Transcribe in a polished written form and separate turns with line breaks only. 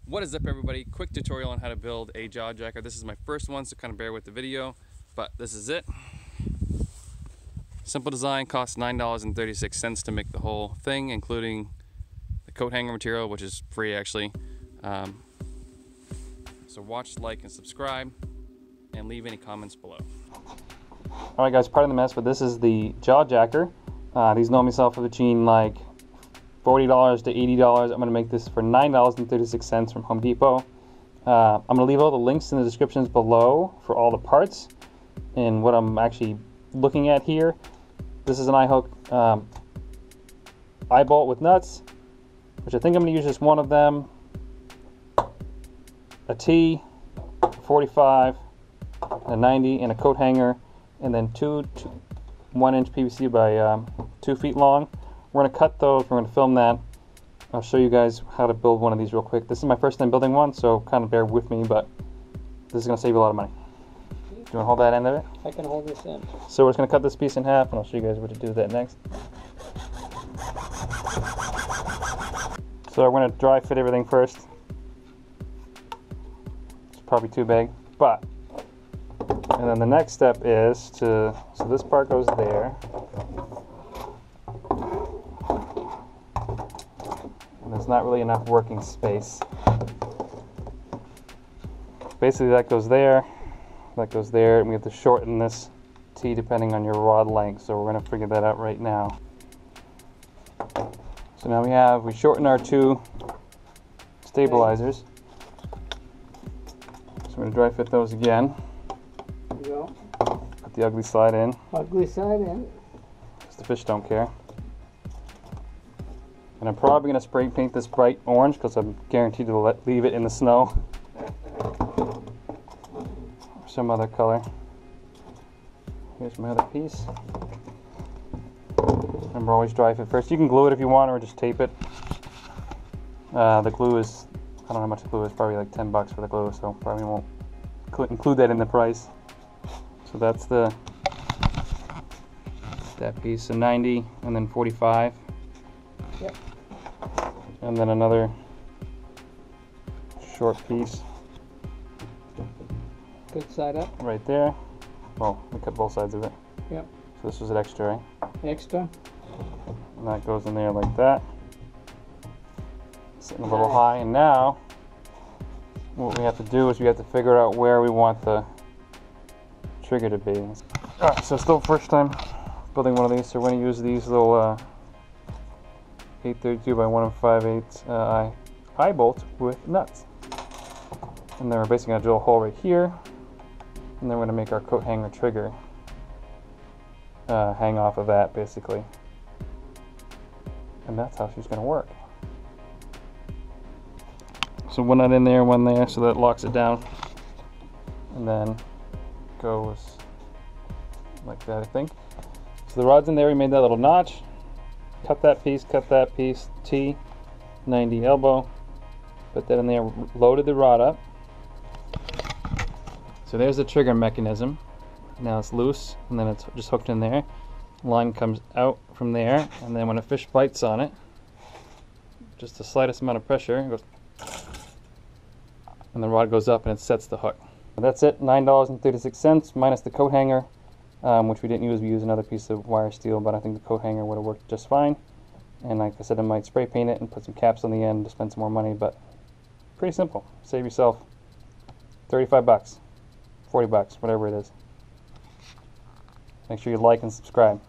What is up, everybody? Quick tutorial on how to build a jaw jacker. This is my first one, so kind of bear with the video, but this is it. Simple design, costs $9.36 to make the whole thing, including the coat hanger material, which is free actually. So watch, like, and subscribe, and leave any comments below. Alright guys, pardon the mess, but this is the jaw jacker. These normally sell for between like $40 to $80. I'm going to make this for $9.36 from Home Depot. I'm going to leave all the links in the descriptions below for all the parts and what I'm actually looking at here. This is an eye hook, eye bolt with nuts, which I think I'm going to use just one of them, a T, 45, a 90, and a coat hanger, and then two 1-inch PVC by 2 feet long. We're going to cut those, we're going to film that. I'll show you guys how to build one of these real quick. This is my first time building one, so kind of bear with me, but this is going to save you a lot of money. Do you want to hold that end of it?
I can hold this end.
So we're just going to cut this piece in half, and I'll show you guys what to do with that next. So we're going to dry fit everything first. It's probably too big, but, and then the next step is to, so this part goes there. There's not really enough working space. Basically that goes there, and we have to shorten this T depending on your rod length, so we're going to figure that out right now. So now we shorten our two stabilizers. So we're going to dry fit those again.
There you go.
Put the ugly side in.
Ugly side in.
Because the fish don't care. And I'm probably going to spray paint this bright orange because I'm guaranteed to leave it in the snow. Or some other color. Here's my other piece. Remember, always dry fit first. You can glue it if you want, or just tape it. The glue is, I don't know how much the glue is, probably like $10 for the glue, so probably won't include that in the price. So that's that piece, so 90 and then 45.
Yep.
And then another short piece.
Good side up.
Right there. Well, we cut both sides of it.
Yep.
So this was an extra, right?
Extra.
And that goes in there like that. Sitting a little high, and now what we have to do is we have to figure out where we want the trigger to be. Alright, so still first time building one of these, so we're going to use these little 832 by 1 5/8 eye bolt with nuts. And then we're basically going to drill a hole right here, and then we're going to make our coat hanger trigger hang off of that basically. And that's how she's going to work. So one nut in there, one there, so that locks it down. And then goes like that, I think. So the rod's in there, we made that little notch. Cut that piece, T, 90 elbow, put that in there, loaded the rod up. So there's the trigger mechanism. Now it's loose, and then it's just hooked in there. Line comes out from there, and then when a fish bites on it, just the slightest amount of pressure, it goes, and the rod goes up and it sets the hook. That's it, $9.36 minus the coat hanger. Which we didn't use. We used another piece of wire steel, but I think the coat hanger would have worked just fine. And like I said, I might spray paint it and put some caps on the end to spend some more money, but pretty simple. Save yourself $35, $40, whatever it is. Make sure you like and subscribe.